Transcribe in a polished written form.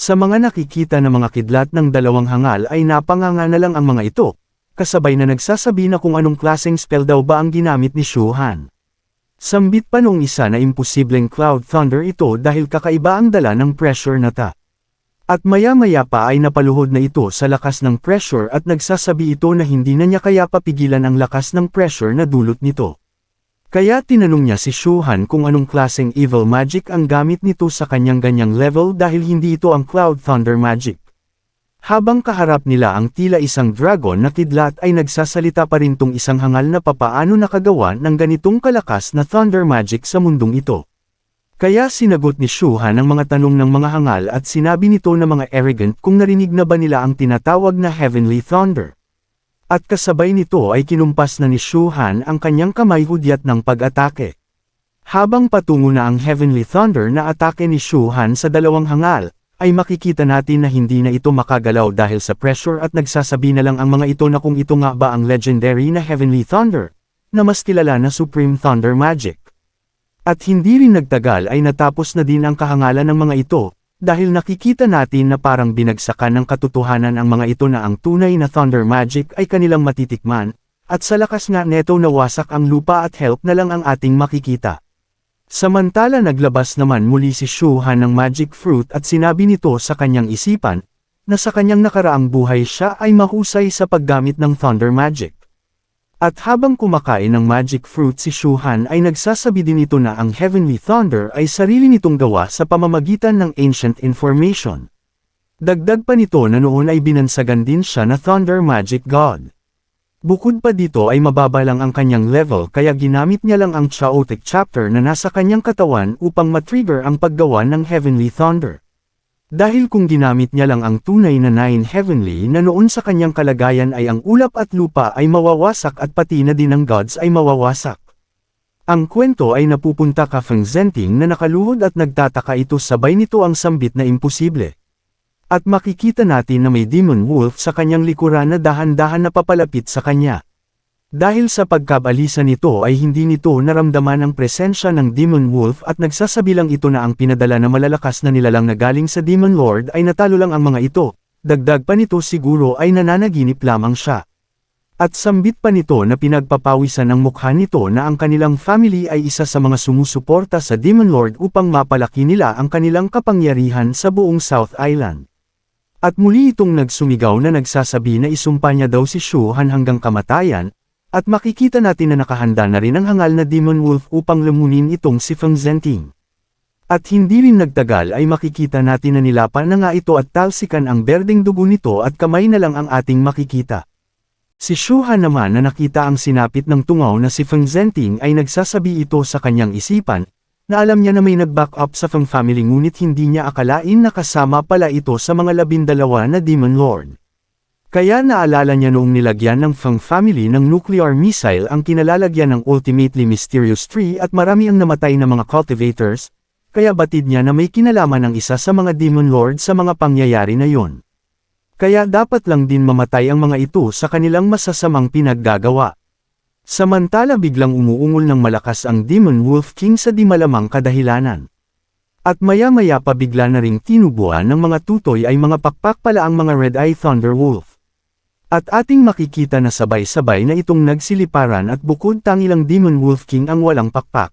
Sa mga nakikita na mga kidlat ng dalawang hangal ay napanganga na lang ang mga ito, kasabay na nagsasabi na kung anong klaseng spell daw ba ang ginamit ni Shu Han. Sambit pa nung isa na imposibleng Cloud Thunder ito dahil kakaiba ang dala ng pressure na ta. At maya-maya pa ay napaluhod na ito sa lakas ng pressure at nagsasabi ito na hindi na niya kaya papigilan ang lakas ng pressure na dulot nito. Kaya tinanong niya si Shu Han kung anong klaseng evil magic ang gamit nito sa kanyang ganyang level dahil hindi ito ang Cloud Thunder magic. Habang kaharap nila ang tila isang dragon na kidlat ay nagsasalita pa rin tong isang hangal na papaano nakagawa ng ganitong kalakas na thunder magic sa mundong ito. Kaya sinagot ni Shu Han ang mga tanong ng mga hangal at sinabi nito na mga arrogant kung narinig na ba nila ang tinatawag na Heavenly Thunder. At kasabay nito ay kinumpas na ni Shu Han ang kanyang kamay hudyat ng pag-atake. Habang patungo na ang Heavenly Thunder na atake ni Shu Han sa dalawang hangal, ay makikita natin na hindi na ito makagalaw dahil sa pressure at nagsasabi na lang ang mga ito na kung ito nga ba ang legendary na Heavenly Thunder, na mas kilala na Supreme Thunder Magic. At hindi rin nagtagal ay natapos na din ang kahangalan ng mga ito, dahil nakikita natin na parang binagsakan ng katotohanan ang mga ito na ang tunay na Thunder Magic ay kanilang matitikman, at sa lakas nga neto nawasak ang lupa at help na lang ang ating makikita. Samantala naglabas naman muli si Shu Han ng Magic Fruit at sinabi nito sa kanyang isipan, na sa kanyang nakaraang buhay siya ay mahusay sa paggamit ng Thunder Magic. At habang kumakain ng Magic Fruit si Shu Han ay nagsasabi din ito na ang Heavenly Thunder ay sarili nitong gawa sa pamamagitan ng Ancient Information. Dagdag pa nito na noon ay binansagan din siya na Thunder Magic God. Bukod pa dito ay mababa lang ang kanyang level kaya ginamit niya lang ang Chaotic Chapter na nasa kanyang katawan upang matrigger ang paggawa ng Heavenly Thunder. Dahil kung ginamit niya lang ang tunay na 9 Heavenly na noon sa kanyang kalagayan ay ang ulap at lupa ay mawawasak at pati na din ang gods ay mawawasak. Ang kwento ay napupunta ka Feng Zhenting na nakaluhod at nagtataka ito sabay nito ang sambit na imposible. At makikita natin na may Demon Wolf sa kanyang likuran na dahan-dahan na papalapit sa kanya. Dahil sa pagkabalisa nito ay hindi nito naramdaman ang presensya ng Demon Wolf at nagsasabi lang ito na ang pinadala na malalakas na nilalang na galing sa Demon Lord ay natalo lang ang mga ito, dagdag pa nito siguro ay nananaginip lamang siya. At sambit pa nito na pinagpapawisan ang mukha nito na ang kanilang family ay isa sa mga sumusuporta sa Demon Lord upang mapalaki nila ang kanilang kapangyarihan sa buong South Island. At muli itong nagsumigaw na nagsasabi na isumpa niya daw si Shu Han hanggang kamatayan, at makikita natin na nakahanda na rin ang hangal na Demon Wolf upang lamunin itong si Feng Zhenting. At hindi rin nagtagal ay makikita natin na nilapan na nga ito at talsikan ang berdeng dugo nito at kamay na lang ang ating makikita. Si Shu Han naman na nakita ang sinapit ng tungaw na si Feng Zhenting ay nagsasabi ito sa kanyang isipan, na alam niya na may nag-back up sa Feng family ngunit hindi niya akalain na kasama pala ito sa mga 12 na Demon Lord. Kaya naalala niya noong nilagyan ng Feng family ng nuclear missile ang kinalalagyan ng ultimately mysterious tree at marami ang namatay na mga cultivators, kaya batid niya na may kinalaman ng isa sa mga Demon Lord sa mga pangyayari na yon. Kaya dapat lang din mamatay ang mga ito sa kanilang masasamang pinaggagawa. Samantala biglang umuungol ng malakas ang Demon Wolf King sa di malamang kadahilanan. At maya-maya pa bigla na ring tinubuan ng mga tutoy ay mga pakpak pala ang mga Red Eye Thunder Wolf. At ating makikita na sabay-sabay na itong nagsiliparan at bukod tangilang Demon Wolf King ang walang pakpak.